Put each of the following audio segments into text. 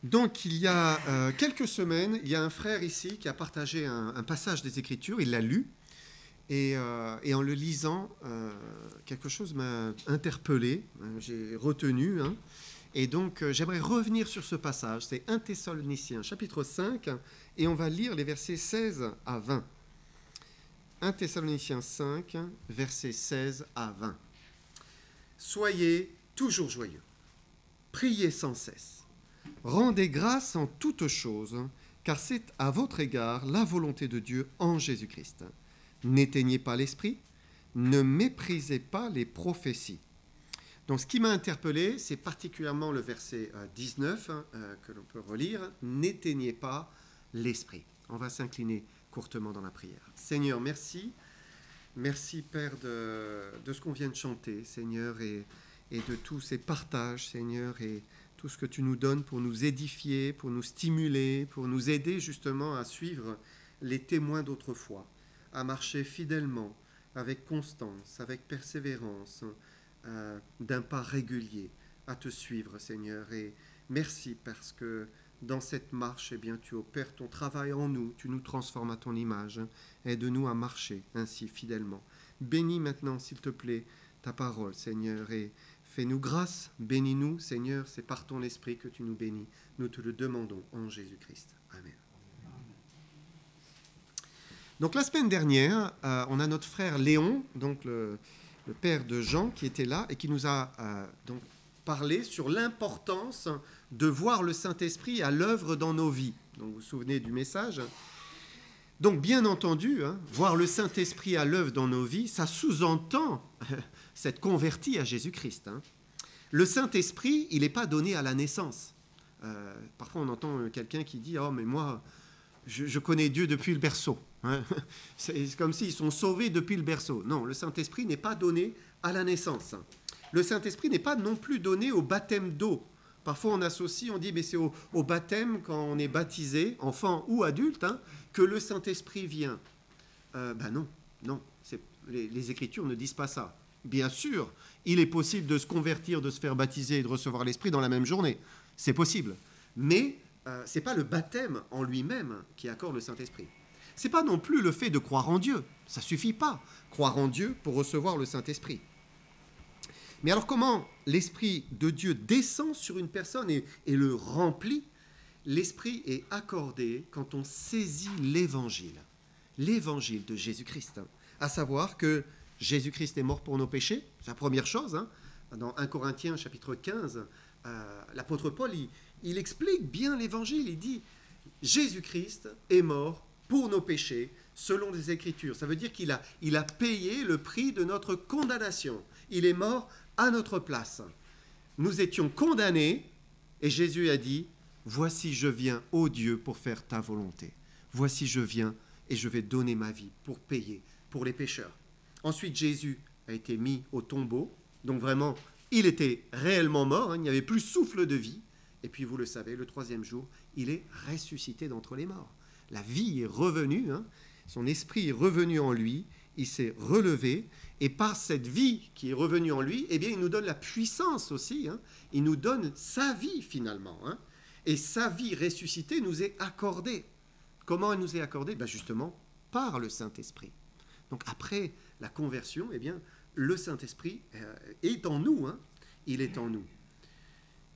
Donc, il y a quelques semaines, il y a un frère ici qui a partagé un passage des Écritures, il l'a lu, et en le lisant, quelque chose m'a interpellé, j'ai retenu, et donc j'aimerais revenir sur ce passage, c'est 1 Thessaloniciens, chapitre 5, et on va lire les versets 16 à 20. 1 Thessaloniciens 5, versets 16 à 20. Soyez toujours joyeux, priez sans cesse. Rendez grâce en toutes choses, car c'est à votre égard la volonté de Dieu en Jésus-Christ. N'éteignez pas l'esprit, ne méprisez pas les prophéties. Donc ce qui m'a interpellé, c'est particulièrement le verset 19 que l'on peut relire. N'éteignez pas l'esprit. On va s'incliner courtement dans la prière. Seigneur, merci. Merci Père de ce qu'on vient de chanter, Seigneur, et de tous ces partages, Seigneur, et tout ce que tu nous donnes pour nous édifier, pour nous stimuler, pour nous aider justement à suivre les témoins d'autrefois, à marcher fidèlement, avec constance, avec persévérance, d'un pas régulier, à te suivre, Seigneur. Et merci parce que dans cette marche, eh bien, tu opères ton travail en nous, tu nous transformes à ton image. Aide-nous à marcher ainsi fidèlement. Bénis maintenant, s'il te plaît, ta parole, Seigneur, et fais-nous grâce, bénis-nous, Seigneur, c'est par ton esprit que tu nous bénis. Nous te le demandons en Jésus-Christ. Amen. Donc la semaine dernière, on a notre frère Léon, donc le père de Jean, qui était là et qui nous a donc parlé sur l'importance de voir le Saint-Esprit à l'œuvre dans nos vies. Donc vous vous souvenez du message. Donc bien entendu, voir le Saint-Esprit à l'œuvre dans nos vies, ça sous-entend s'être converti à Jésus-Christ. Le Saint-Esprit, il n'est pas donné à la naissance. Parfois on entend quelqu'un qui dit « Oh mais moi, je connais Dieu depuis le berceau. » C'est comme s'ils sont sauvés depuis le berceau. Non, le Saint-Esprit n'est pas donné à la naissance. Le Saint-Esprit n'est pas non plus donné au baptême d'eau. Parfois on associe, on dit mais c'est au baptême quand on est baptisé, enfant ou adulte, que le Saint-Esprit vient. Non, les Écritures ne disent pas ça. Bien sûr, il est possible de se convertir, de se faire baptiser et de recevoir l'Esprit dans la même journée. C'est possible. Mais ce n'est pas le baptême en lui-même qui accorde le Saint-Esprit. Ce n'est pas non plus le fait de croire en Dieu. Ça ne suffit pas, croire en Dieu pour recevoir le Saint-Esprit. Mais alors comment l'Esprit de Dieu descend sur une personne et le remplit? L'Esprit est accordé quand on saisit l'Évangile de Jésus-Christ, à savoir que Jésus-Christ est mort pour nos péchés, c'est la première chose. Dans 1 Corinthiens chapitre 15, l'apôtre Paul, il explique bien l'Évangile, il dit « Jésus-Christ est mort pour nos péchés, selon les Écritures ». Ça veut dire qu'il a payé le prix de notre condamnation. Il est mort à notre place. Nous étions condamnés, et Jésus a dit « Voici, je viens, ô Dieu, pour faire ta volonté. Voici, je viens, et je vais donner ma vie pour payer pour les pécheurs. » Ensuite, Jésus a été mis au tombeau. Donc vraiment, il était réellement mort. Il n'y avait plus souffle de vie. Et puis, vous le savez, le troisième jour, il est ressuscité d'entre les morts. La vie est revenue. Son esprit est revenu en lui. Il s'est relevé. Et par cette vie qui est revenue en lui, eh bien, il nous donne la puissance aussi. Il nous donne sa vie, finalement. Et sa vie ressuscitée nous est accordée. Comment elle nous est accordée? Justement, par le Saint-Esprit. Donc après la conversion, eh bien, le Saint-Esprit est en nous, il est en nous.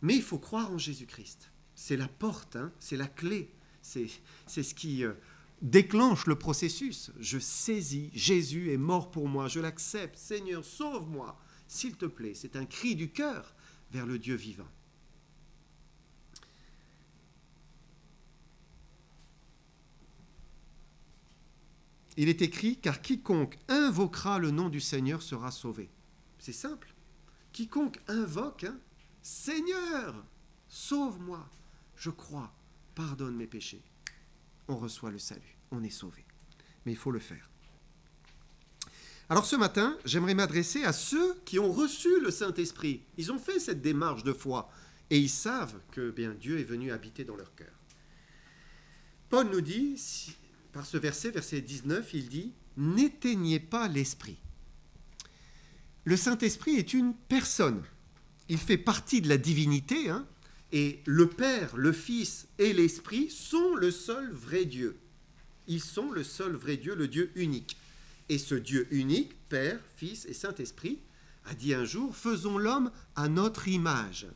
Mais il faut croire en Jésus-Christ. C'est la porte, c'est la clé, c'est ce qui déclenche le processus. Je saisis, Jésus est mort pour moi, je l'accepte. Seigneur, sauve-moi, s'il te plaît. C'est un cri du cœur vers le Dieu vivant. Il est écrit, car quiconque invoquera le nom du Seigneur sera sauvé. C'est simple. Quiconque invoque, Seigneur, sauve-moi, je crois, pardonne mes péchés. On reçoit le salut, on est sauvé. Mais il faut le faire. Alors ce matin, j'aimerais m'adresser à ceux qui ont reçu le Saint-Esprit. Ils ont fait cette démarche de foi et ils savent que Dieu est venu habiter dans leur cœur. Paul nous dit... Par ce verset 19, il dit « N'éteignez pas l'esprit ». Le Saint-Esprit est une personne. Il fait partie de la divinité, Et le Père, le Fils et l'Esprit sont le seul vrai Dieu. Ils sont le seul vrai Dieu, le Dieu unique. Et ce Dieu unique, Père, Fils et Saint-Esprit, a dit un jour, faisons l'homme à notre image.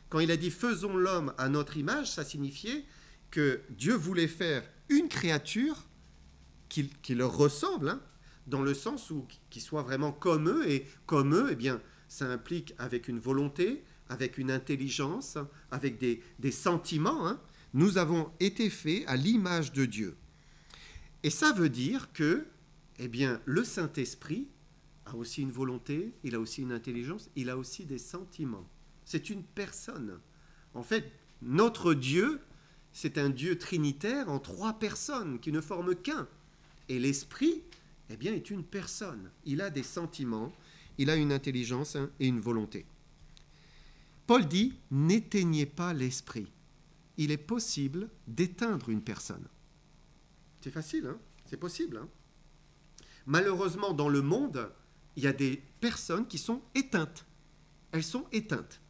Quand il a dit faisons l'homme à notre image, ça signifiait que Dieu voulait faire une créature qui leur ressemble, hein, dans le sens où qui soit vraiment comme eux, et comme eux, eh bien, ça implique avec une volonté, avec une intelligence, avec des sentiments. Hein. Nous avons été faits à l'image de Dieu. Et ça veut dire que, eh bien, le Saint-Esprit a aussi une volonté, il a aussi une intelligence, il a aussi des sentiments. C'est une personne. En fait, notre Dieu, c'est un Dieu trinitaire en 3 personnes qui ne forment qu'un. Et l'Esprit, eh bien, est une personne. Il a des sentiments, il a une intelligence et une volonté. Paul dit, n'éteignez pas l'Esprit. Il est possible d'éteindre une personne. C'est facile, hein? C'est possible. Hein? Malheureusement, dans le monde, il y a des personnes qui sont éteintes. Elles sont éteintes.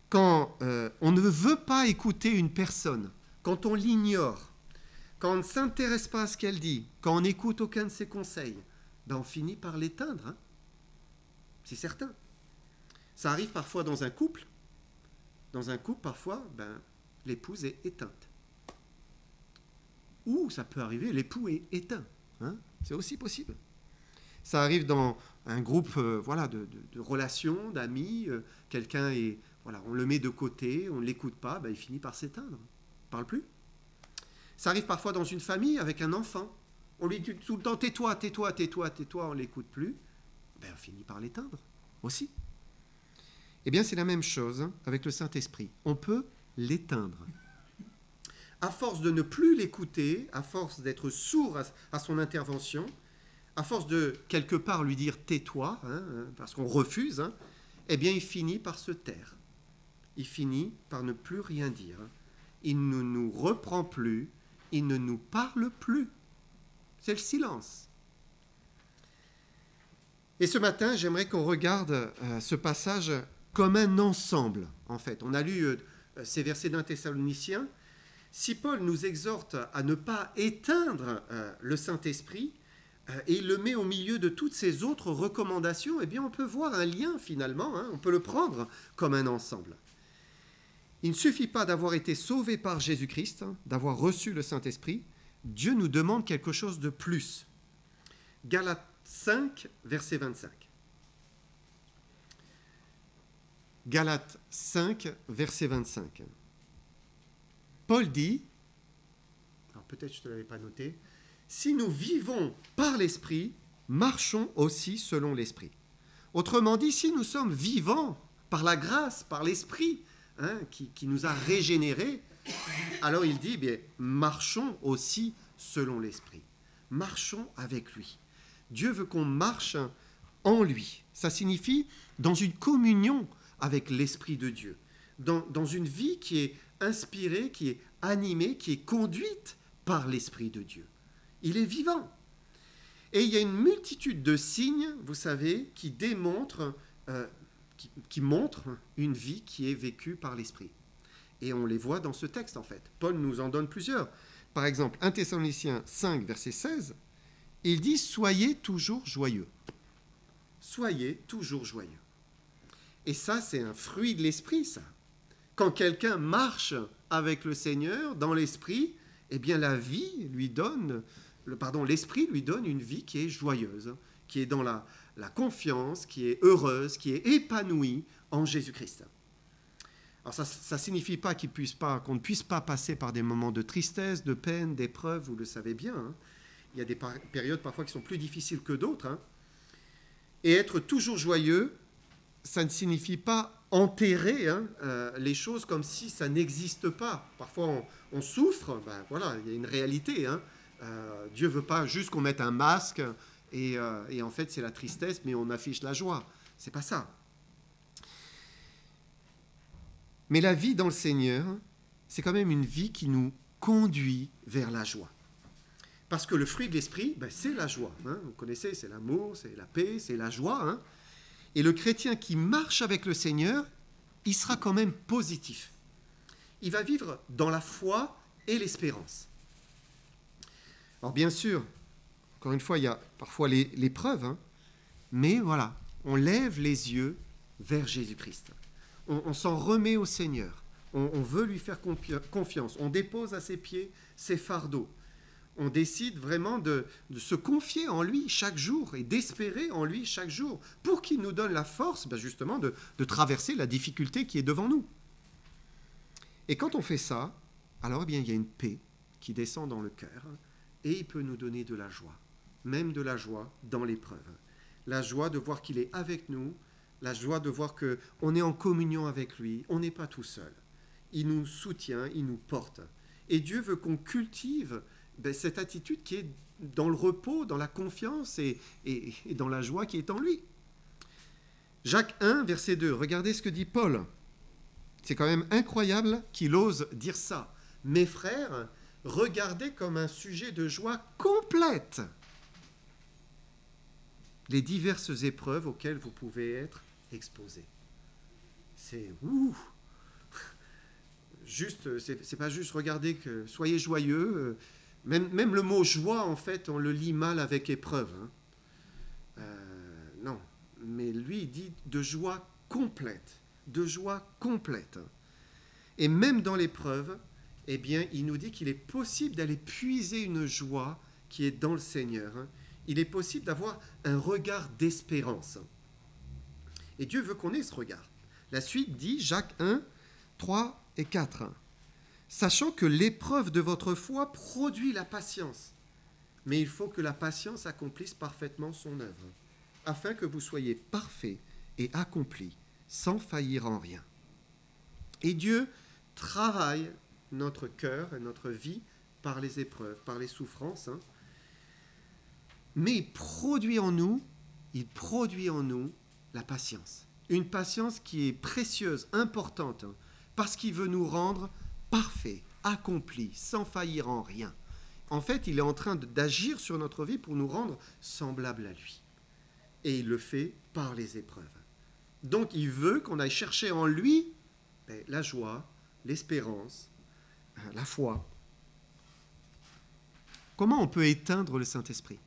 Quand on ne veut pas écouter une personne, quand on l'ignore, quand on ne s'intéresse pas à ce qu'elle dit, quand on n'écoute aucun de ses conseils, ben on finit par l'éteindre. Hein. C'est certain. Ça arrive parfois dans un couple. Dans un couple, parfois, ben, l'épouse est éteinte. Ou ça peut arriver, l'époux est éteint. Hein. C'est aussi possible. Ça arrive dans un groupe voilà, de relations, d'amis. Quelqu'un est, voilà, on le met de côté, on ne l'écoute pas, ben, il finit par s'éteindre. Il ne parle plus. Ça arrive parfois dans une famille avec un enfant. On lui dit tout le temps tais-toi, tais-toi, tais-toi, tais-toi, on ne l'écoute plus. Ben, on finit par l'éteindre aussi. Eh bien, c'est la même chose hein, avec le Saint-Esprit. On peut l'éteindre. À force de ne plus l'écouter, à force d'être sourd à son intervention, à force de quelque part lui dire tais-toi, hein, parce qu'on refuse, hein, eh bien, il finit par se taire. Il finit par ne plus rien dire. Il ne nous reprend plus, il ne nous parle plus. C'est le silence. Et ce matin, j'aimerais qu'on regarde ce passage comme un ensemble, en fait. On a lu ces versets d'un Thessaloniciens. Si Paul nous exhorte à ne pas éteindre le Saint-Esprit, et il le met au milieu de toutes ces autres recommandations, eh bien on peut voir un lien finalement, hein, on peut le prendre comme un ensemble. Il ne suffit pas d'avoir été sauvé par Jésus-Christ, hein, d'avoir reçu le Saint-Esprit, Dieu nous demande quelque chose de plus. Galates 5, verset 25. Galates 5, verset 25. Paul dit, alors peut-être je ne te l'avais pas noté, si nous vivons par l'Esprit, marchons aussi selon l'Esprit. Autrement dit, si nous sommes vivants par la grâce, par l'Esprit hein, qui nous a régénérés, alors il dit, bien, marchons aussi selon l'Esprit. Marchons avec lui. Dieu veut qu'on marche en lui. Ça signifie dans une communion avec l'Esprit de Dieu, dans une vie qui est inspirée, qui est animée, qui est conduite par l'Esprit de Dieu. Il est vivant. Et il y a une multitude de signes, vous savez, qui démontrent, qui montrent une vie qui est vécue par l'Esprit. Et on les voit dans ce texte, en fait. Paul nous en donne plusieurs. Par exemple, 1 Thessaloniciens 5, verset 16, il dit « Soyez toujours joyeux ». Soyez toujours joyeux. Et ça, c'est un fruit de l'Esprit, ça. Quand quelqu'un marche avec le Seigneur dans l'Esprit, eh bien la vie lui donne, l'Esprit lui donne une vie qui est joyeuse, qui est dans la confiance, qui est heureuse, qui est épanouie en Jésus-Christ. Alors ça ne signifie pas qu'on ne puisse pas passer par des moments de tristesse, de peine, d'épreuve, vous le savez bien. Hein. Il y a des périodes parfois qui sont plus difficiles que d'autres. Hein. Et être toujours joyeux, ça ne signifie pas enterrer hein, les choses comme si ça n'existe pas. Parfois, on souffre, ben voilà, il y a une réalité. Hein. Dieu ne veut pas juste qu'on mette un masque et en fait, c'est la tristesse, mais on affiche la joie. C'est pas ça. Mais la vie dans le Seigneur, c'est quand même une vie qui nous conduit vers la joie. Parce que le fruit de l'Esprit, ben, c'est la joie. Hein. Vous connaissez, c'est l'amour, c'est la paix, c'est la joie. Hein. Et le chrétien qui marche avec le Seigneur, il sera quand même positif. Il va vivre dans la foi et l'espérance. Alors bien sûr, encore une fois, il y a parfois l'épreuve, hein, mais voilà, on lève les yeux vers Jésus-Christ. On s'en remet au Seigneur. On veut lui faire confiance. On dépose à ses pieds ses fardeaux. On décide vraiment de se confier en lui chaque jour et d'espérer en lui chaque jour pour qu'il nous donne la force, justement, de traverser la difficulté qui est devant nous. Et quand on fait ça, alors il y a une paix qui descend dans le cœur et il peut nous donner de la joie, même de la joie dans l'épreuve. La joie de voir qu'il est avec nous, la joie de voir qu'on est en communion avec lui, on n'est pas tout seul. Il nous soutient, il nous porte. Et Dieu veut qu'on cultive cette attitude qui est dans le repos, dans la confiance et dans la joie qui est en lui. Jacques 1, verset 2, regardez ce que dit Paul. C'est quand même incroyable qu'il ose dire ça. Mes frères, regardez comme un sujet de joie complète les diverses épreuves auxquelles vous pouvez être exposés. C'est juste, c'est pas juste regarder que soyez joyeux. Même le mot joie, en fait, on le lit mal avec épreuve. Hein. Non, mais lui, il dit de joie complète. De joie complète. Et même dans l'épreuve, eh bien, il nous dit qu'il est possible d'aller puiser une joie qui est dans le Seigneur. Il est possible d'avoir un regard d'espérance. Et Dieu veut qu'on ait ce regard. La suite dit, Jacques 1, 3 et 4. Sachant que l'épreuve de votre foi produit la patience. Mais il faut que la patience accomplisse parfaitement son œuvre, afin que vous soyez parfaits et accomplis, sans faillir en rien. Et Dieu travaille notre cœur et notre vie par les épreuves, par les souffrances, hein. Mais il produit en nous la patience. Une patience qui est précieuse, importante, hein, parce qu'il veut nous rendre parfaits, accomplis, sans faillir en rien. En fait, il est en train d'agir sur notre vie pour nous rendre semblables à lui. Et il le fait par les épreuves. Donc, il veut qu'on aille chercher en lui la joie, l'espérance, la foi. Comment on peut éteindre le Saint-Esprit ?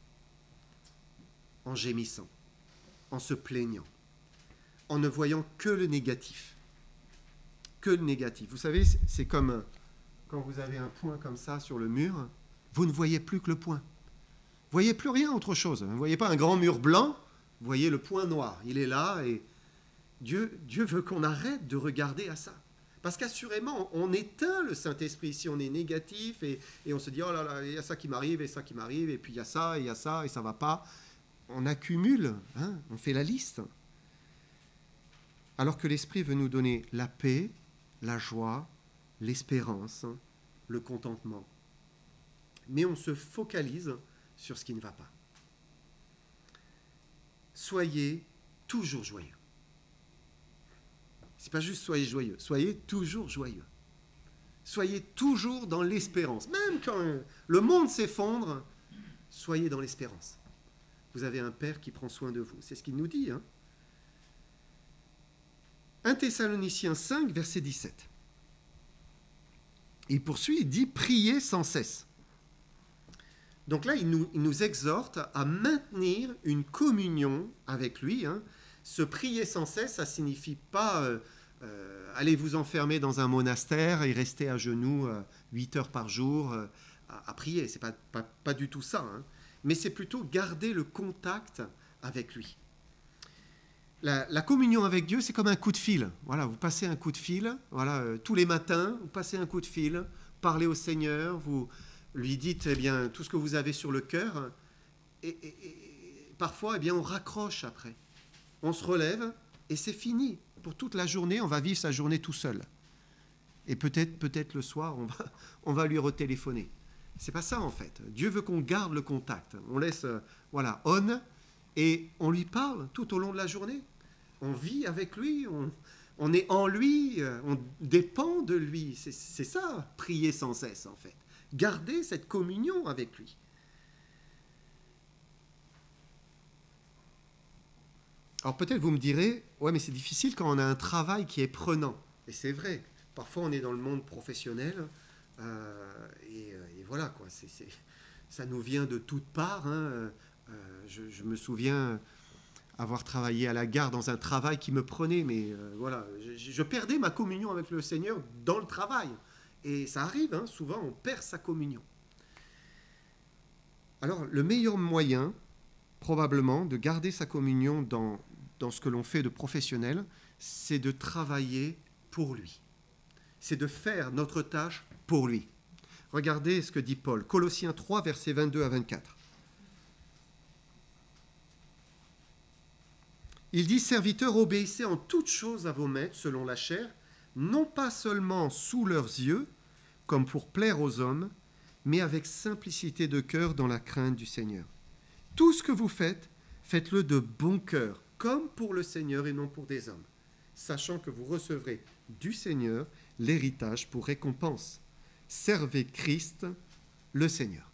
En gémissant, en se plaignant, en ne voyant que le négatif. Que le négatif. Vous savez, c'est comme quand vous avez un point comme ça sur le mur, vous ne voyez plus que le point. Vous ne voyez plus rien autre chose. Vous ne voyez pas un grand mur blanc, vous voyez le point noir. Il est là et Dieu veut qu'on arrête de regarder à ça. Parce qu'assurément, on éteint le Saint-Esprit si on est négatif et on se dit « Oh là là, il y a ça qui m'arrive et ça qui m'arrive, et puis il y a ça et ça ne va pas. » On accumule, hein, on fait la liste. Alors que l'Esprit veut nous donner la paix, la joie, l'espérance, le contentement. Mais on se focalise sur ce qui ne va pas. Soyez toujours joyeux. C'est pas juste soyez joyeux, soyez toujours joyeux. Soyez toujours dans l'espérance. Même quand le monde s'effondre, soyez dans l'espérance. Vous avez un Père qui prend soin de vous. C'est ce qu'il nous dit. Hein. 1 Thessaloniciens 5, verset 17. Il poursuit, il dit « Priez sans cesse ». Donc là, il nous exhorte à maintenir une communion avec lui. Hein. Se prier sans cesse, ça ne signifie pas allez vous enfermer dans un monastère et rester à genoux 8 heures par jour à prier. Ce n'est pas du tout ça. Hein. Mais c'est plutôt garder le contact avec lui. La communion avec Dieu, c'est comme un coup de fil. Voilà, vous passez un coup de fil, voilà, tous les matins, vous passez un coup de fil, parlez au Seigneur, vous lui dites tout ce que vous avez sur le cœur, et parfois, on raccroche après. On se relève, et c'est fini. Pour toute la journée, on va vivre sa journée tout seul. Et peut-être le soir, on va lui retéléphoner. C'est pas ça, en fait. Dieu veut qu'on garde le contact. On laisse, on, et on lui parle tout au long de la journée. On vit avec lui, on est en lui, on dépend de lui. C'est ça, prier sans cesse, en fait. Garder cette communion avec lui. Alors peut-être vous me direz, ouais, mais c'est difficile quand on a un travail qui est prenant. Et c'est vrai. Parfois on est dans le monde professionnel et voilà quoi. Ça nous vient de toutes parts. Hein. Je me souviens avoir travaillé à la gare dans un travail qui me prenait, mais voilà, je perdais ma communion avec le Seigneur dans le travail. Et ça arrive, hein, souvent on perd sa communion. Alors le meilleur moyen, probablement, de garder sa communion dans ce que l'on fait de professionnel, c'est de travailler pour lui. C'est de faire notre tâche pour lui. Regardez ce que dit Paul, Colossiens 3, versets 22 à 24. Il dit, serviteurs, obéissez en toutes choses à vos maîtres selon la chair, non pas seulement sous leurs yeux, comme pour plaire aux hommes, mais avec simplicité de cœur dans la crainte du Seigneur. Tout ce que vous faites, faites-le de bon cœur, comme pour le Seigneur et non pour des hommes, sachant que vous recevrez du Seigneur l'héritage pour récompense. Servez Christ, le Seigneur.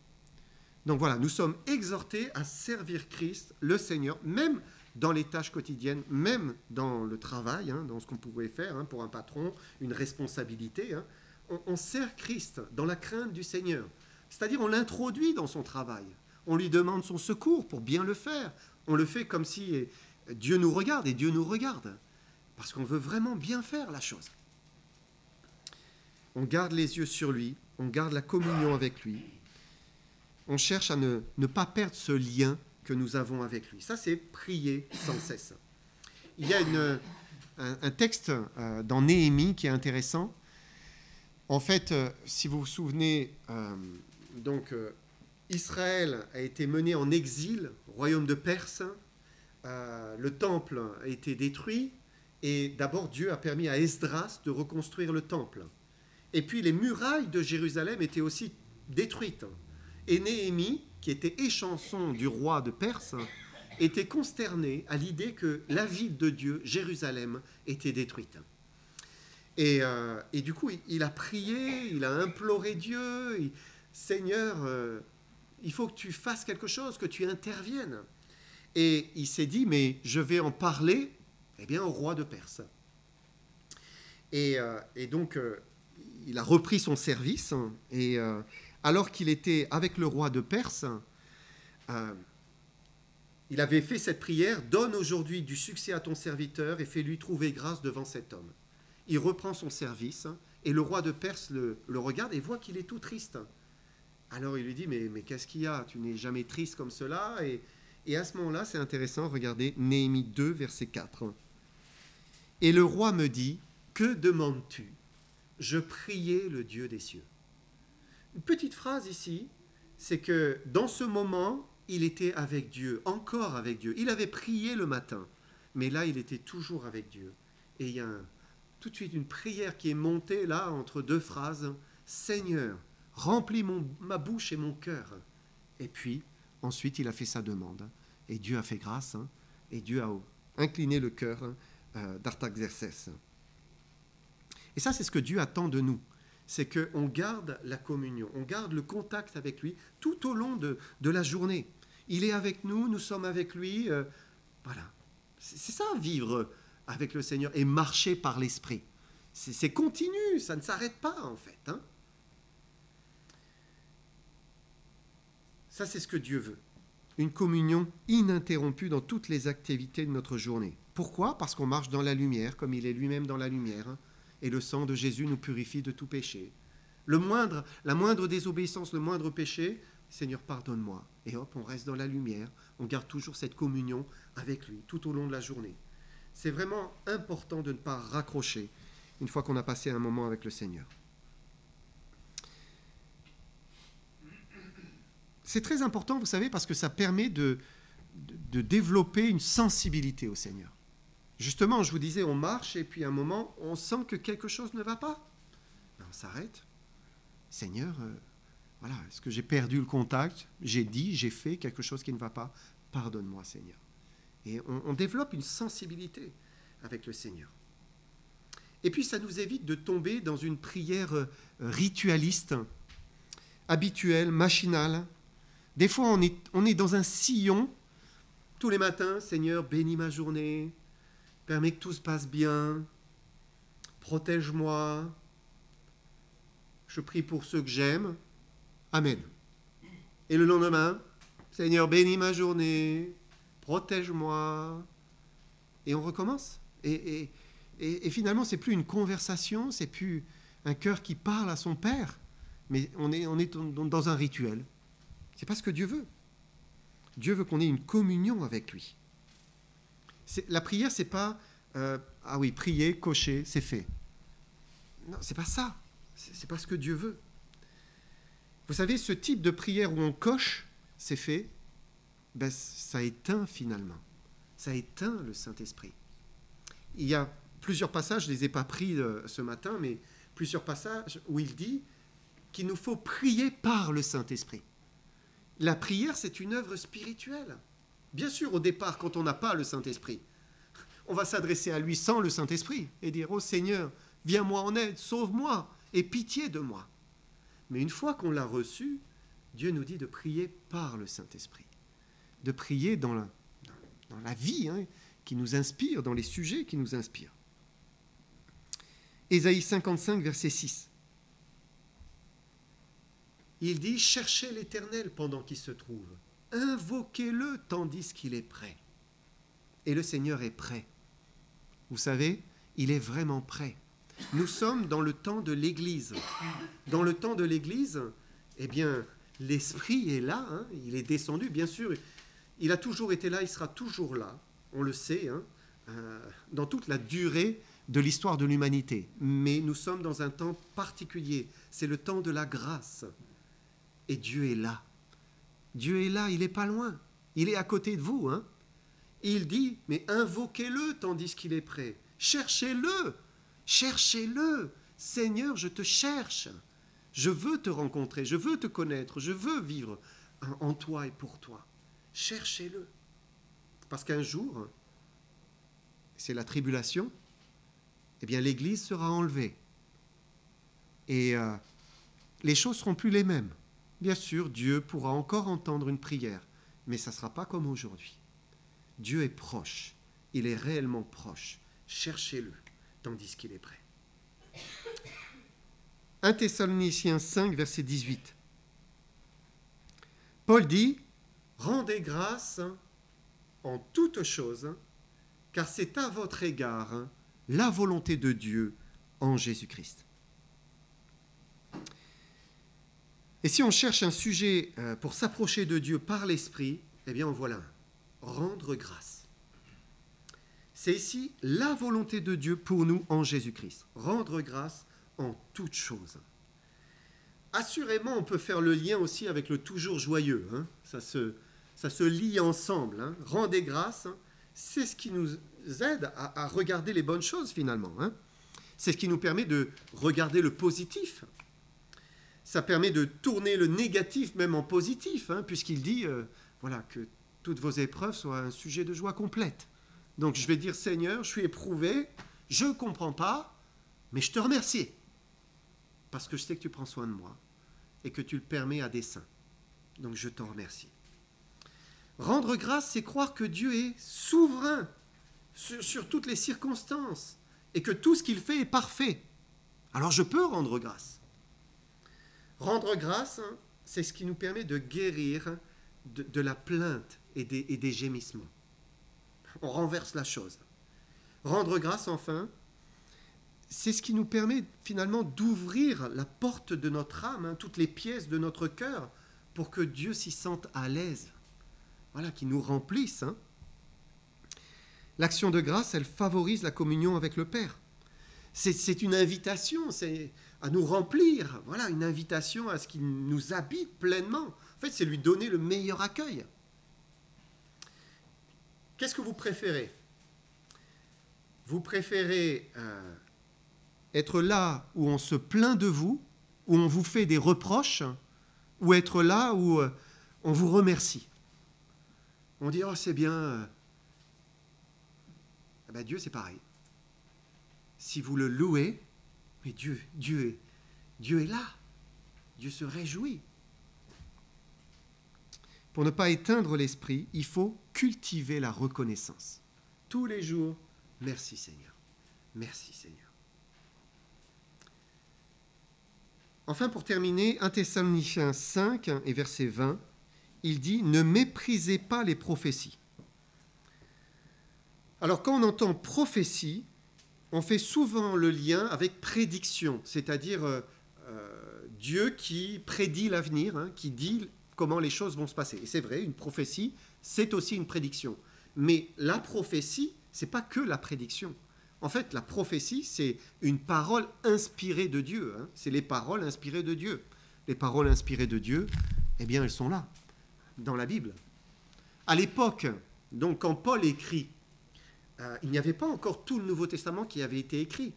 Donc voilà, nous sommes exhortés à servir Christ, le Seigneur, même dans les tâches quotidiennes, même dans le travail, hein, dans ce qu'on pouvait faire hein, pour un patron, une responsabilité. Hein, on sert Christ dans la crainte du Seigneur. C'est-à-dire on l'introduit dans son travail. On lui demande son secours pour bien le faire. On le fait comme si Dieu nous regarde, et Dieu nous regarde. Parce qu'on veut vraiment bien faire la chose. On garde les yeux sur lui, on garde la communion avec lui. On cherche à ne pas perdre ce lien que nous avons avec lui. Ça, c'est prier sans cesse. Il y a un texte dans Néhémie qui est intéressant. En fait, si vous vous souvenez, Israël a été mené en exil, au royaume de Perse. Le temple a été détruit. Et d'abord, Dieu a permis à Esdras de reconstruire le temple. Et puis, les murailles de Jérusalem étaient aussi détruites. Et Néhémie, qui était échanson du roi de Perse, était consterné à l'idée que la ville de Dieu, Jérusalem, était détruite. Et du coup, il a prié, il a imploré Dieu, Seigneur, il faut que tu fasses quelque chose, que tu interviennes. Et il s'est dit, mais je vais en parler au roi de Perse. Et donc, il a repris son service, et alors qu'il était avec le roi de Perse, il avait fait cette prière, « Donne aujourd'hui du succès à ton serviteur et fais-lui trouver grâce devant cet homme. » Il reprend son service, et le roi de Perse le regarde et voit qu'il est tout triste. Alors il lui dit, mais qu'est-ce qu'il y a? Tu n'es jamais triste comme cela. Et à ce moment-là, c'est intéressant, regardez Néhémie 2, verset 4. « Et le roi me dit, que demandes-tu? Je priais le Dieu des cieux. » Une petite phrase ici, c'est que dans ce moment, il était avec Dieu, encore avec Dieu. Il avait prié le matin, mais là, il était toujours avec Dieu. Et il y a tout de suite une prière qui est montée là, entre deux phrases. « Seigneur, remplis ma bouche et mon cœur. » Et puis, ensuite, il a fait sa demande. Et Dieu a fait grâce, hein, et Dieu a incliné le cœur d'Artaxerxès. Et ça, c'est ce que Dieu attend de nous. C'est qu'on garde la communion, on garde le contact avec lui tout au long de la journée. Il est avec nous, nous sommes avec lui. Voilà. C'est ça, vivre avec le Seigneur et marcher par l'Esprit. C'est continu, ça ne s'arrête pas en fait. Hein. Ça, c'est ce que Dieu veut. Une communion ininterrompue dans toutes les activités de notre journée. Pourquoi? Parce qu'on marche dans la lumière, comme il est lui-même dans la lumière. Hein. Et le sang de Jésus nous purifie de tout péché. La moindre désobéissance, le moindre péché, Seigneur, pardonne-moi. Et hop, on reste dans la lumière. On garde toujours cette communion avec lui tout au long de la journée. C'est vraiment important de ne pas raccrocher une fois qu'on a passé un moment avec le Seigneur. C'est très important, vous savez, parce que ça permet de développer une sensibilité au Seigneur. Justement, je vous disais, on marche et puis à un moment, on sent que quelque chose ne va pas. On s'arrête. Seigneur, voilà, est-ce que j'ai perdu le contact? J'ai dit, j'ai fait quelque chose qui ne va pas. Pardonne-moi, Seigneur. Et on développe une sensibilité avec le Seigneur. Et puis, ça nous évite de tomber dans une prière ritualiste, habituelle, machinale. Des fois, on est dans un sillon Tous les matins, Seigneur, bénis ma journée, permets que tout se passe bien, protège-moi, je prie pour ceux que j'aime. Amen. Et le lendemain, Seigneur, bénis ma journée, protège-moi. Et on recommence. Et finalement, c'est plus une conversation, c'est plus un cœur qui parle à son Père, mais on est dans un rituel. C'est pas ce que Dieu veut. Dieu veut qu'on ait une communion avec lui. La prière, c'est pas ah oui, prier, cocher, c'est fait. Non, c'est pas ça. C'est pas ce que Dieu veut. Vous savez, ce type de prière où on coche, c'est fait, ben, ça éteint finalement. Ça éteint le Saint-Esprit. Il y a plusieurs passages, je ne les ai pas pris ce matin, mais plusieurs passages où il dit qu'il nous faut prier par le Saint-Esprit. La prière, c'est une œuvre spirituelle. Bien sûr, au départ, quand on n'a pas le Saint-Esprit, on va s'adresser à lui sans le Saint-Esprit et dire « Oh Seigneur, viens-moi en aide, sauve-moi et pitié de moi ». Mais une fois qu'on l'a reçu, Dieu nous dit de prier par le Saint-Esprit, de prier dans la vie qui nous inspire, dans les sujets qui nous inspirent. Ésaïe 55, verset 6. Il dit « Cherchez l'Éternel pendant qu'il se trouve, invoquez-le tandis qu'il est prêt. » Et le Seigneur est prêt. Vous savez, il est vraiment prêt. Nous sommes dans le temps de l'Église. Dans le temps de l'Église, eh bien, l'Esprit est là, il est descendu, bien sûr. Il a toujours été là, il sera toujours là, on le sait, dans toute la durée de l'histoire de l'humanité. Mais nous sommes dans un temps particulier, c'est le temps de la grâce. Et Dieu est là. Dieu est là, il n'est pas loin. Il est à côté de vous. Il dit, mais invoquez-le tandis qu'il est prêt. Cherchez-le. Cherchez-le. Seigneur, je te cherche. Je veux te rencontrer, je veux te connaître, je veux vivre en toi et pour toi. Cherchez-le. Parce qu'un jour, c'est la tribulation, eh bien l'Église sera enlevée. Et les choses ne seront plus les mêmes. Bien sûr, Dieu pourra encore entendre une prière, mais ça ne sera pas comme aujourd'hui. Dieu est proche, il est réellement proche. Cherchez-le, tandis qu'il est prêt. 1 Thessaloniciens 5, verset 18. Paul dit, « Rendez grâce en toutes choses, car c'est à votre égard la volonté de Dieu en Jésus-Christ. » Et si on cherche un sujet pour s'approcher de Dieu par l'Esprit, eh bien en voilà un. Rendre grâce. C'est ici la volonté de Dieu pour nous en Jésus-Christ. Rendre grâce en toutes choses. Assurément, on peut faire le lien aussi avec le toujours joyeux. Ça se lie ensemble. Rendez grâce, c'est ce qui nous aide à regarder les bonnes choses finalement. C'est ce qui nous permet de regarder le positif. Ça permet de tourner le négatif même en positif, puisqu'il dit voilà, que toutes vos épreuves soient un sujet de joie complète. Donc je vais dire, Seigneur, je suis éprouvé, je ne comprends pas, mais je te remercie. Parce que je sais que tu prends soin de moi et que tu le permets à des saints. Donc je t'en remercie. Rendre grâce, c'est croire que Dieu est souverain sur toutes les circonstances et que tout ce qu'il fait est parfait. Alors je peux rendre grâce. Rendre grâce, c'est ce qui nous permet de guérir de la plainte et des gémissements. On renverse la chose. Rendre grâce, enfin, c'est ce qui nous permet finalement d'ouvrir la porte de notre âme, toutes les pièces de notre cœur, pour que Dieu s'y sente à l'aise. Voilà, qu'il nous remplisse. L'action de grâce, elle favorise la communion avec le Père. C'est une invitation, c'est à nous remplir. Voilà, une invitation à ce qu'il nous habite pleinement. En fait, c'est lui donner le meilleur accueil. Qu'est-ce que vous préférez ? Vous préférez être là où on se plaint de vous, où on vous fait des reproches, ou être là où on vous remercie ? On dit « Oh, c'est bien. » Eh bien, Dieu, c'est pareil. Si vous le louez, mais Dieu est là. Dieu se réjouit. pour ne pas éteindre l'esprit, il faut cultiver la reconnaissance. Tous les jours, merci Seigneur. Merci Seigneur. Enfin, pour terminer, 1 Thessaloniciens 5 et verset 20, il dit « Ne méprisez pas les prophéties ». Alors, quand on entend prophétie, on fait souvent le lien avec prédiction, c'est-à-dire Dieu qui prédit l'avenir, qui dit comment les choses vont se passer. Et c'est vrai, une prophétie, c'est aussi une prédiction. Mais la prophétie, ce n'est pas que la prédiction. En fait, la prophétie, c'est une parole inspirée de Dieu. C'est les paroles inspirées de Dieu. Les paroles inspirées de Dieu, eh bien, elles sont là, dans la Bible. À l'époque, donc, quand Paul écrit, il n'y avait pas encore tout le Nouveau Testament qui avait été écrit.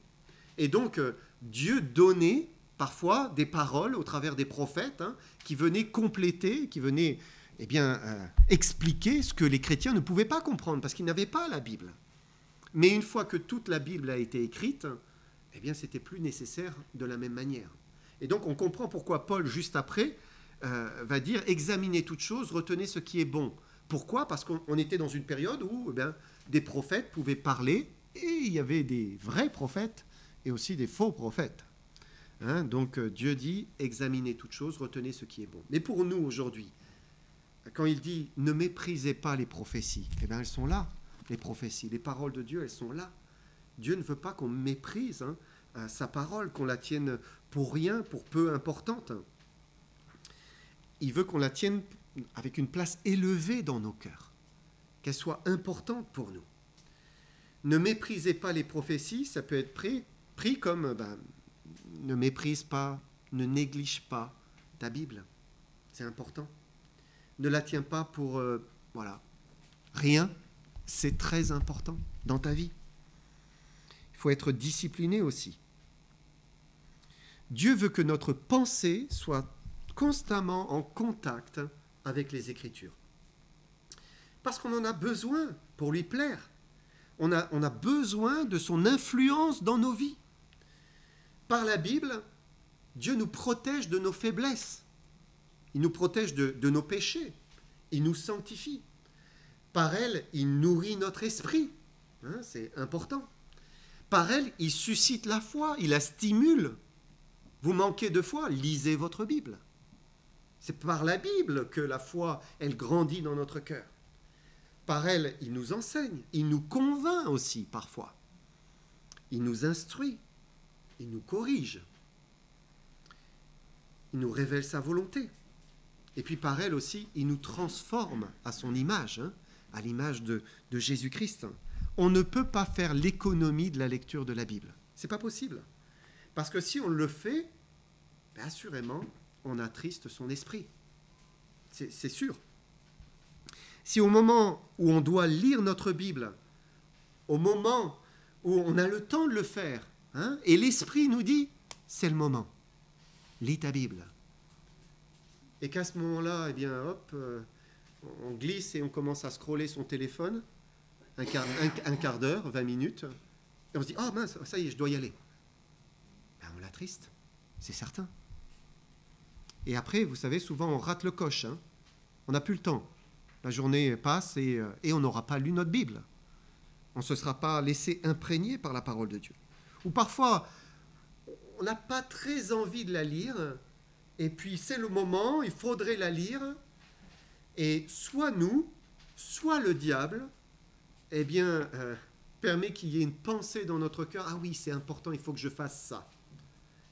Et donc, Dieu donnait parfois des paroles au travers des prophètes qui venaient compléter, qui venaient expliquer ce que les chrétiens ne pouvaient pas comprendre parce qu'ils n'avaient pas la Bible. Mais une fois que toute la Bible a été écrite, eh bien, c'était plus nécessaire de la même manière. Et donc, on comprend pourquoi Paul, juste après, va dire « Examinez toutes choses, retenez ce qui est bon ». Pourquoi ? Parce qu'on était dans une période où des prophètes pouvaient parler, et il y avait des vrais prophètes et aussi des faux prophètes. Donc, Dieu dit « Examinez toutes choses, retenez ce qui est bon ». Mais pour nous, aujourd'hui, quand il dit « Ne méprisez pas les prophéties », eh bien, elles sont là. Les prophéties, les paroles de Dieu, elles sont là. Dieu ne veut pas qu'on méprise sa parole, qu'on la tienne pour rien, pour peu importante. Il veut qu'on la tienne avec une place élevée dans nos cœurs, qu'elle soit importante pour nous. Ne méprisez pas les prophéties, ça peut être pris comme ne méprise pas, ne néglige pas ta Bible. C'est important. Ne la tiens pas pour rien. C'est très important dans ta vie. Il faut être discipliné aussi. Dieu veut que notre pensée soit constamment en contact avec les Écritures. Parce qu'on en a besoin pour lui plaire. On a besoin de son influence dans nos vies. Par la Bible, Dieu nous protège de nos faiblesses. Il nous protège de nos péchés. Il nous sanctifie. Par elle, il nourrit notre esprit. C'est important. Par elle, il suscite la foi, il la stimule. Vous manquez de foi, lisez votre Bible. C'est par la Bible que la foi, elle grandit dans notre cœur. Par elle, il nous enseigne, il nous convainc aussi parfois. Il nous instruit, il nous corrige. Il nous révèle sa volonté. Et puis par elle aussi, il nous transforme à son image, à l'image de Jésus-Christ. On ne peut pas faire l'économie de la lecture de la Bible. Ce n'est pas possible. Parce que si on le fait, assurément, on attriste son esprit. C'est sûr. Si au moment où on doit lire notre Bible, au moment où on a le temps de le faire, et l'esprit nous dit, c'est le moment, lis ta Bible. Et qu'à ce moment-là, on glisse et on commence à scroller son téléphone, un quart d'heure, 20 minutes, et on se dit, ah mince, ça y est, je dois y aller. On l'attriste, c'est certain. Et après, vous savez, souvent on rate le coche. On n'a plus le temps. La journée passe et on n'aura pas lu notre Bible. On ne se sera pas laissé imprégner par la parole de Dieu. Ou parfois, on n'a pas très envie de la lire, et puis c'est le moment, il faudrait la lire, et soit nous, soit le diable, permet qu'il y ait une pensée dans notre cœur, ah oui, c'est important, il faut que je fasse ça.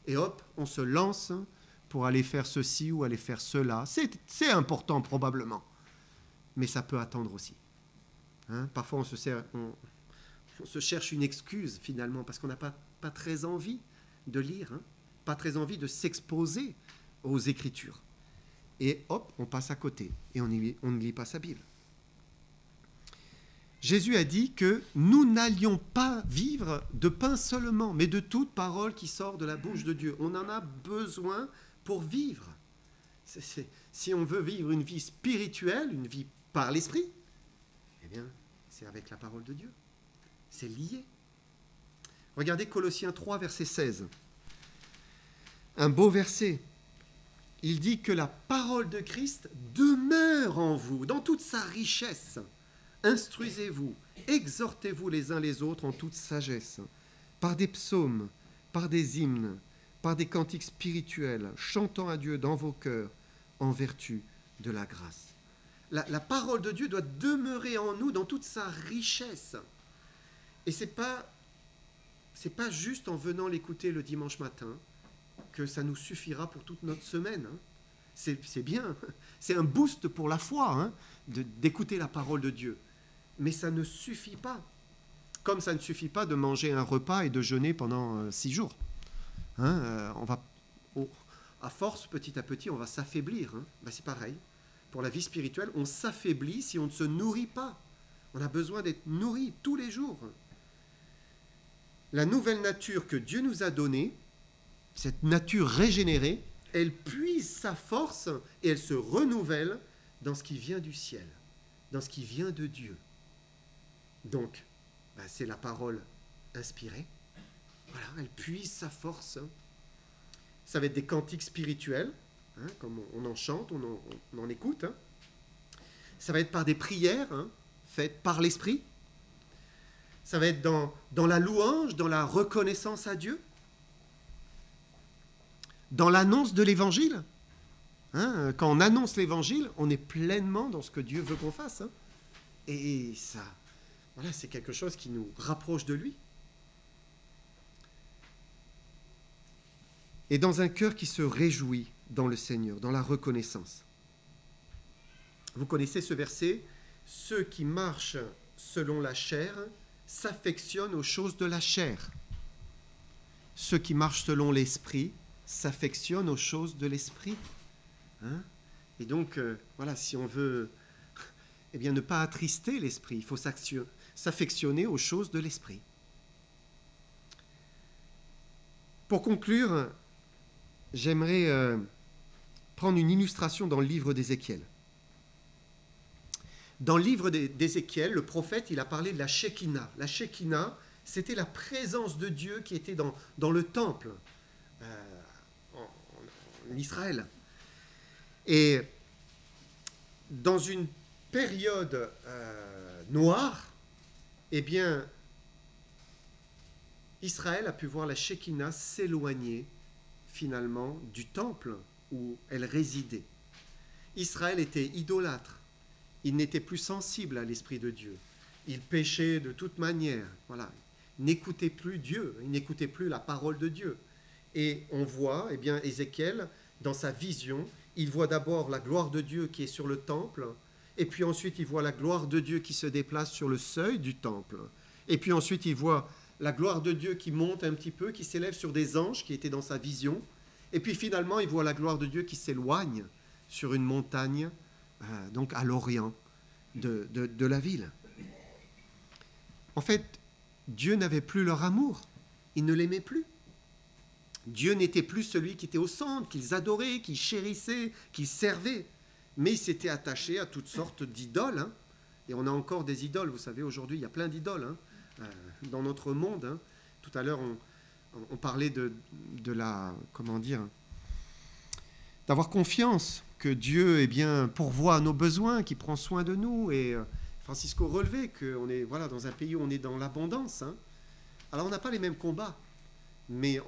Et hop, on se lance pour aller faire ceci ou aller faire cela. C'est important probablement, mais ça peut attendre aussi. Parfois, on se cherche une excuse finalement parce qu'on n'a pas très envie de lire, pas très envie de s'exposer aux Écritures. Et hop, on passe à côté et on ne lit pas sa Bible. Jésus a dit que nous n'allions pas vivre de pain seulement, mais de toute parole qui sort de la bouche de Dieu. On en a besoin pour vivre. Si on veut vivre une vie spirituelle, une vie par l'esprit, c'est avec la parole de Dieu. C'est lié. Regardez Colossiens 3, verset 16. Un beau verset. il dit que la parole de Christ demeure en vous, dans toute sa richesse. Instruisez-vous, exhortez-vous les uns les autres en toute sagesse, par des psaumes, par des hymnes, par des cantiques spirituels, chantant à Dieu dans vos cœurs, en vertu de la grâce. La parole de Dieu doit demeurer en nous dans toute sa richesse. Et c'est pas juste en venant l'écouter le dimanche matin que ça nous suffira pour toute notre semaine. C'est bien, c'est un boost pour la foi d'écouter la parole de Dieu. Mais ça ne suffit pas. Comme ça ne suffit pas de manger un repas et de jeûner pendant 6 jours. À force, petit à petit, on va s'affaiblir. C'est pareil. Pour la vie spirituelle, on s'affaiblit si on ne se nourrit pas. On a besoin d'être nourri tous les jours. La nouvelle nature que Dieu nous a donnée, cette nature régénérée, elle puise sa force et elle se renouvelle dans ce qui vient du ciel, dans ce qui vient de Dieu. Donc, c'est la parole inspirée. Voilà, elle puise sa force. Ça va être des cantiques spirituels, comme on en chante, on en écoute. Ça va être par des prières faites par l'Esprit. Ça va être dans la louange, dans la reconnaissance à Dieu, dans l'annonce de l'Évangile. Quand on annonce l'Évangile, on est pleinement dans ce que Dieu veut qu'on fasse. Et ça, voilà, c'est quelque chose qui nous rapproche de lui. Et dans un cœur qui se réjouit dans le Seigneur, dans la reconnaissance. Vous connaissez ce verset, « Ceux qui marchent selon la chair s'affectionnent aux choses de la chair. Ceux qui marchent selon l'esprit s'affectionnent aux choses de l'esprit. » Et donc, voilà, si on veut ne pas attrister l'esprit, il faut s'affectionner aux choses de l'esprit. Pour conclure, j'aimerais prendre une illustration dans le livre d'Ézéchiel. Dans le livre d'Ézéchiel, le prophète, il a parlé de la Shekinah. La Shekinah, c'était la présence de Dieu qui était dans le temple en Israël. Et dans une période noire, Israël a pu voir la Shekinah s'éloigner finalement du temple où elle résidait. Israël était idolâtre. Il n'était plus sensible à l'Esprit de Dieu. Il péchait de toute manière. Voilà. Il n'écoutait plus Dieu. Il n'écoutait plus la parole de Dieu. Et on voit, Ézéchiel, dans sa vision, il voit d'abord la gloire de Dieu qui est sur le temple, et puis ensuite il voit la gloire de Dieu qui se déplace sur le seuil du temple, et puis ensuite il voit la gloire de Dieu qui monte un petit peu, qui s'élève sur des anges qui étaient dans sa vision, et puis finalement il voit la gloire de Dieu qui s'éloigne sur une montagne, donc à l'orient de la ville. En fait, Dieu n'avait plus leur amour, il ne l'aimait plus. Dieu n'était plus celui qui était au centre, qu'ils adoraient, qu'ils chérissaient, qu'ils servaient, mais il s'était attaché à toutes sortes d'idoles. Et on a encore des idoles, vous savez, aujourd'hui il y a plein d'idoles dans notre monde. Tout à l'heure on parlait de la, d'avoir confiance que Dieu pourvoit à nos besoins, qu'il prend soin de nous. Et Francisco relevait qu'on est dans un pays où on est dans l'abondance. Alors on n'a pas les mêmes combats, mais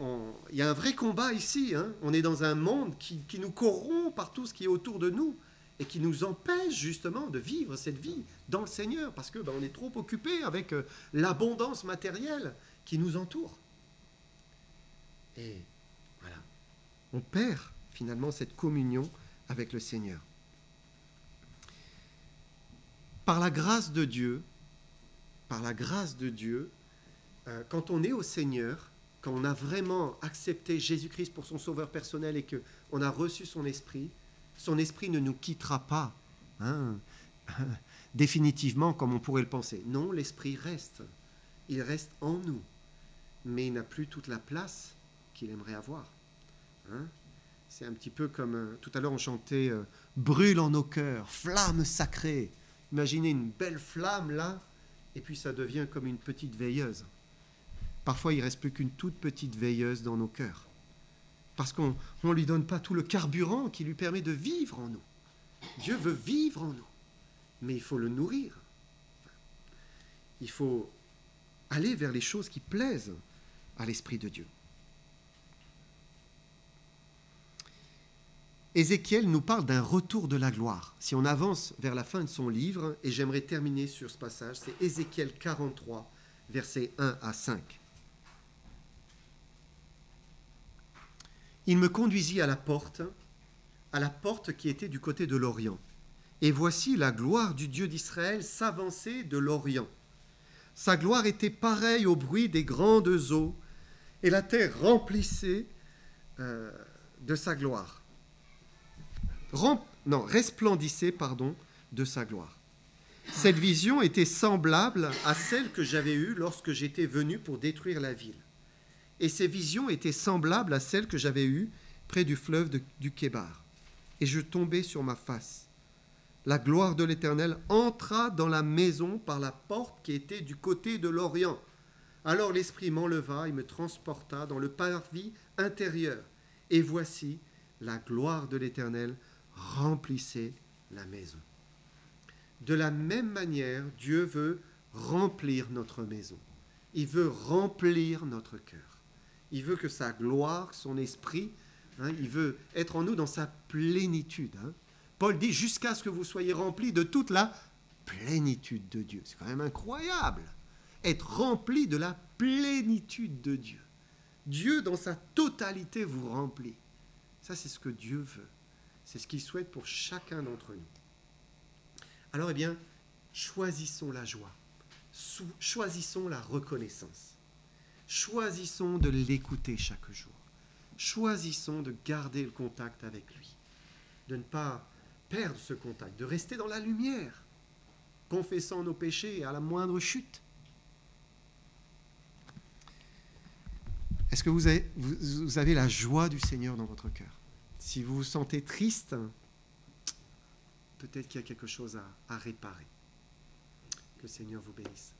il y a un vrai combat ici. On est dans un monde qui nous corrompt par tout ce qui est autour de nous et qui nous empêche justement de vivre cette vie dans le Seigneur, parce que on est trop occupé avec l'abondance matérielle qui nous entoure. Et voilà, on perd finalement cette communion avec le Seigneur. Par la grâce de Dieu, quand on est au Seigneur, quand on a vraiment accepté Jésus-Christ pour son sauveur personnel et qu'on a reçu son esprit ne nous quittera pas définitivement comme on pourrait le penser. Non, l'esprit reste. Il reste en nous, mais il n'a plus toute la place qu'il aimerait avoir. C'est un petit peu comme, tout à l'heure on chantait « Brûle en nos cœurs, flamme sacrée ». Imaginez une belle flamme là, et puis ça devient comme une petite veilleuse. Parfois il ne reste plus qu'une toute petite veilleuse dans nos cœurs. parce qu'on ne lui donne pas tout le carburant qui lui permet de vivre en nous. Dieu veut vivre en nous, mais il faut le nourrir. Il faut aller vers les choses qui plaisent à l'Esprit de Dieu. Ézéchiel nous parle d'un retour de la gloire. Si on avance vers la fin de son livre, et j'aimerais terminer sur ce passage, c'est Ézéchiel 43, versets 1 à 5. Il me conduisit à la porte qui était du côté de l'Orient. Et voici la gloire du Dieu d'Israël s'avancer de l'Orient. Sa gloire était pareille au bruit des grandes eaux, et la terre remplissait de sa gloire. Resplendissait de sa gloire. Cette vision était semblable à celle que j'avais eue lorsque j'étais venu pour détruire la ville. Et ces visions étaient semblables à celles que j'avais eues près du fleuve du Kébar. Et je tombai sur ma face. La gloire de l'Éternel entra dans la maison par la porte qui était du côté de l'Orient. Alors l'Esprit m'enleva et me transporta dans le parvis intérieur. Et voici, la gloire de l'Éternel remplissait la maison. De la même manière, Dieu veut remplir notre maison. Il veut remplir notre cœur. Il veut que sa gloire, son esprit, il veut être en nous dans sa plénitude. Paul dit jusqu'à ce que vous soyez remplis de toute la plénitude de Dieu. C'est quand même incroyable. Être rempli de la plénitude de Dieu. Dieu dans sa totalité vous remplit. Ça, c'est ce que Dieu veut. C'est ce qu'il souhaite pour chacun d'entre nous. Alors, choisissons la joie. Choisissons la reconnaissance. Choisissons de l'écouter chaque jour. Choisissons de garder le contact avec lui. De ne pas perdre ce contact, de rester dans la lumière, confessant nos péchés à la moindre chute. Est-ce que vous avez la joie du Seigneur dans votre cœur? Si vous vous sentez triste, peut-être qu'il y a quelque chose à réparer. Que le Seigneur vous bénisse.